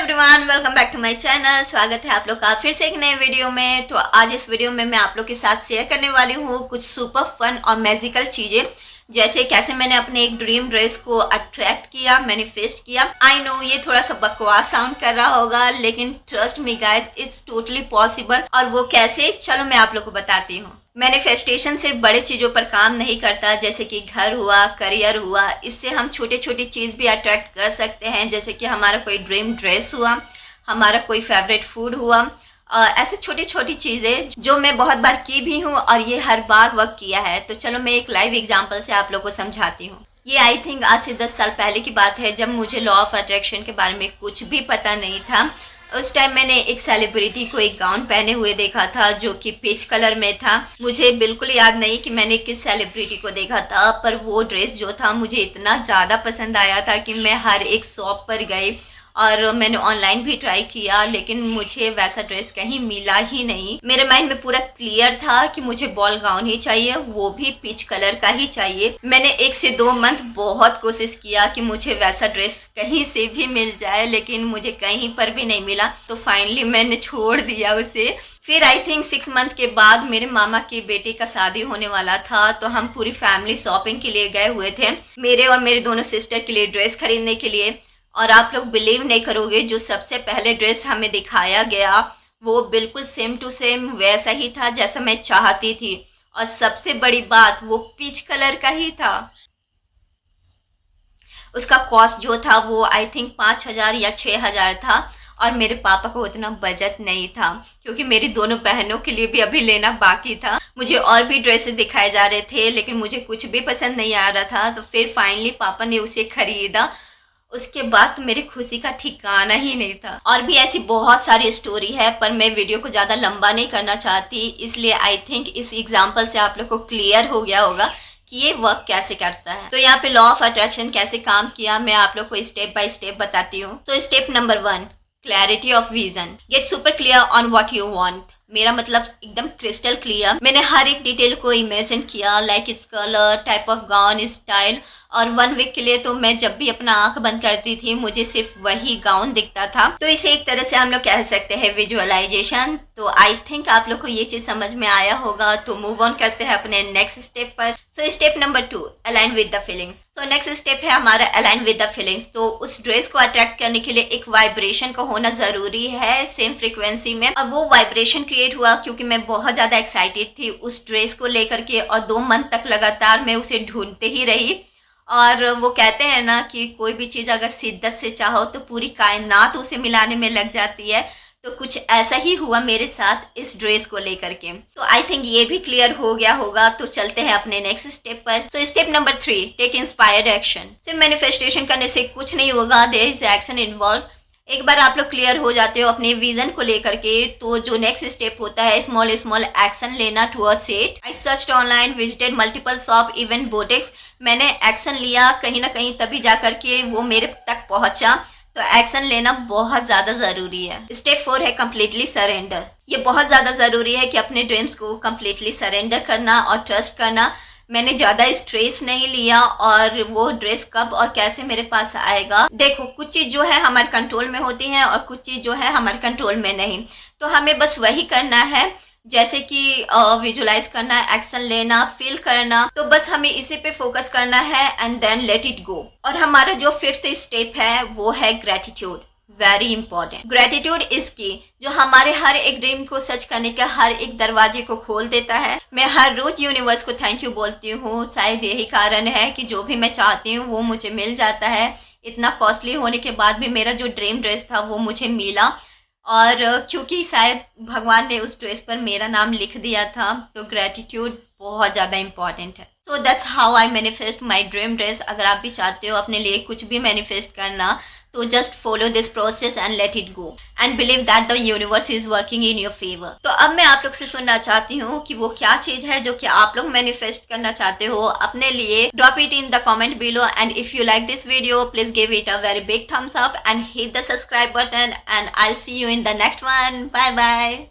Everyone, welcome back to my channel. स्वागत है आप लोग का फिर से एक नए वीडियो में। तो आज इस वीडियो में मैं आप लोग के साथ शेयर करने वाली हूँ कुछ सुपर फन और मैजिकल चीजें, जैसे कैसे मैंने अपने एक ड्रीम ड्रेस को अट्रैक्ट किया, मैनिफेस्ट किया। आई नो ये थोड़ा सा बकवास साउंड कर रहा होगा, लेकिन trust me guys, it's totally possible. और वो कैसे, चलो मैं आप लोग को बताती हूँ। मैनिफेस्टेशन सिर्फ बड़े चीजों पर काम नहीं करता, जैसे कि घर हुआ, करियर हुआ। इससे हम छोटे छोटे चीज भी अट्रैक्ट कर सकते हैं, जैसे कि हमारा कोई ड्रीम ड्रेस हुआ, हमारा कोई फेवरेट फूड हुआ। ऐसे छोटी छोटी चीजें जो मैं बहुत बार की भी हूँ और ये हर बार वर्क किया है। तो चलो मैं एक लाइव एग्जांपल से आप लोग को समझाती हूँ। ये आई थिंक आज से 10 साल पहले की बात है, जब मुझे लॉ ऑफ अट्रैक्शन के बारे में कुछ भी पता नहीं था। उस टाइम मैंने एक सेलिब्रिटी को एक गाउन पहने हुए देखा था जो कि पीच कलर में था। मुझे बिल्कुल याद नहीं कि मैंने किस सेलिब्रिटी को देखा था, पर वो ड्रेस जो था मुझे इतना ज़्यादा पसंद आया था कि मैं हर एक शॉप पर गई और मैंने ऑनलाइन भी ट्राई किया, लेकिन मुझे वैसा ड्रेस कहीं मिला ही नहीं। मेरे माइंड में पूरा क्लियर था कि मुझे बॉल गाउन ही चाहिए, वो भी पीच कलर का ही चाहिए। मैंने 1 से 2 मंथ बहुत कोशिश किया कि मुझे वैसा ड्रेस कहीं से भी मिल जाए, लेकिन मुझे कहीं पर भी नहीं मिला। तो फाइनली मैंने छोड़ दिया उसे। फिर आई थिंक 6 मंथ के बाद मेरे मामा के बेटे का शादी होने वाला था, तो हम पूरी फैमिली शॉपिंग के लिए गए हुए थे, मेरे और मेरे दोनों सिस्टर के लिए ड्रेस खरीदने के लिए। और आप लोग बिलीव नहीं करोगे, जो सबसे पहले ड्रेस हमें दिखाया गया वो बिल्कुल सेम टू सेम वैसा ही था जैसा मैं चाहती थी। और सबसे बड़ी बात, वो पीच कलर का ही था। उसका कॉस्ट जो था वो आई थिंक 5,000 या 6,000 था। और मेरे पापा को उतना बजट नहीं था, क्योंकि मेरी दोनों बहनों के लिए भी अभी लेना बाकी था। मुझे और भी ड्रेसेस दिखाए जा रहे थे, लेकिन मुझे कुछ भी पसंद नहीं आ रहा था। तो फिर फाइनली पापा ने उसे खरीदा। उसके बाद तो मेरी खुशी का ठिकाना ही नहीं था। और भी ऐसी बहुत सारी स्टोरी है, पर मैं वीडियो को ज़्यादा लंबा नहीं करना चाहती, इसलिए आई थिंक इस एग्जाम्पल से आप लोग को क्लियर हो गया होगा कि ये वर्क कैसे करता है। तो यहाँ पे लॉ ऑफ अट्रैक्शन कैसे काम किया, मैं आप लोग को स्टेप बाय स्टेप बताती हूँ। तो step number 1, clarity of vision. Get super clear on what you want. मेरा मतलब एकदम क्रिस्टल क्लियर। मैंने हर एक डिटेल को इमेजिन किया, like its colour, type of gown, style. और 1 वीक के लिए तो मैं जब भी अपना आंख बंद करती थी मुझे सिर्फ वही गाउन दिखता था। तो इसे एक तरह से हम लोग कह सकते हैं विजुअलाइजेशन। तो आई थिंक आप लोग को ये चीज समझ में आया होगा। तो मूव ऑन करते हैं अपने नेक्स्ट स्टेप पर। So step number 2, align with the feelings. So next step है हमारा अलाइन विद द फीलिंग्स। तो उस ड्रेस को अट्रैक्ट करने के लिए एक वाइब्रेशन का होना जरूरी है, सेम फ्रिक्वेंसी में। और वो वाइब्रेशन क्रिएट हुआ क्योंकि मैं बहुत ज्यादा एक्साइटेड थी उस ड्रेस को लेकर के, और 2 मंथ तक लगातार मैं उसे ढूंढते ही रही। और वो कहते हैं ना कि कोई भी चीज़ अगर शिद्दत से चाहो तो पूरी कायनात उसे मिलाने में लग जाती है। तो कुछ ऐसा ही हुआ मेरे साथ इस ड्रेस को लेकर के। तो आई थिंक ये भी क्लियर हो गया होगा। तो चलते हैं अपने नेक्स्ट स्टेप पर। So step number 3, take inspired action. सिर्फ मैनिफेस्टेशन करने से कुछ नहीं होगा, देयर इज एक्शन इन्वॉल्व। एक बार आप लोग क्लियर हो जाते हो अपने विजन को लेकर के, तो जो नेक्स्ट स्टेप होता है स्मॉल स्मॉल एक्शन लेना towards it. I searched online, visited multiple shop, even boutiques. मैंने एक्शन लिया कहीं ना कहीं, तभी जा करके वो मेरे तक पहुंचा। तो एक्शन लेना बहुत ज्यादा जरूरी है। स्टेप 4 है कंप्लीटली सरेंडर। ये बहुत ज्यादा जरूरी है कि अपने ड्रीम्स को कंप्लीटली सरेंडर करना और ट्रस्ट करना। मैंने ज्यादा स्ट्रेस नहीं लिया, और वो ड्रेस कब और कैसे मेरे पास आएगा। देखो, कुछ चीज जो है हमारे कंट्रोल में होती है और कुछ चीज जो है हमारे कंट्रोल में नहीं। तो हमें बस वही करना है, जैसे कि विजुलाइज करना, एक्शन लेना, फील करना। तो बस हमें इसी पे फोकस करना है and then let it go. और हमारा जो 5th स्टेप है वो है gratitude. Very important. Gratitude is की, जो हमारे हर एक ड्रीम को सच करने का हर एक दरवाजे को खोल देता है। मैं हर रोज यूनिवर्स को थैंक यू बोलती हूँ। शायद यही कारण है कि जो भी मैं चाहती हूँ वो मुझे मिल जाता है। इतना कॉस्टली होने के बाद भी मेरा जो ड्रीम ड्रेस था वो मुझे मिला, और क्योंकि शायद भगवान ने उस ड्रेस पर मेरा नाम लिख दिया था। तो ग्रेटिट्यूड बहुत ज़्यादा इंपॉर्टेंट है। So that's how I manifest my dream dress. अगर आप भी चाहते हो अपने लिए कुछ भी मैनिफेस्ट करना, तो just follow this process and let it go and believe that the universe is working in your favour. तो अब मैं आप लोग से सुनना चाहती हूँ कि वो क्या चीज है जो कि आप लोग मैनिफेस्ट करना चाहते हो अपने लिए। Drop it in the comment below, and if you like this video please give it a very big thumbs up and hit the subscribe button, and I will see you in the next one. Bye bye.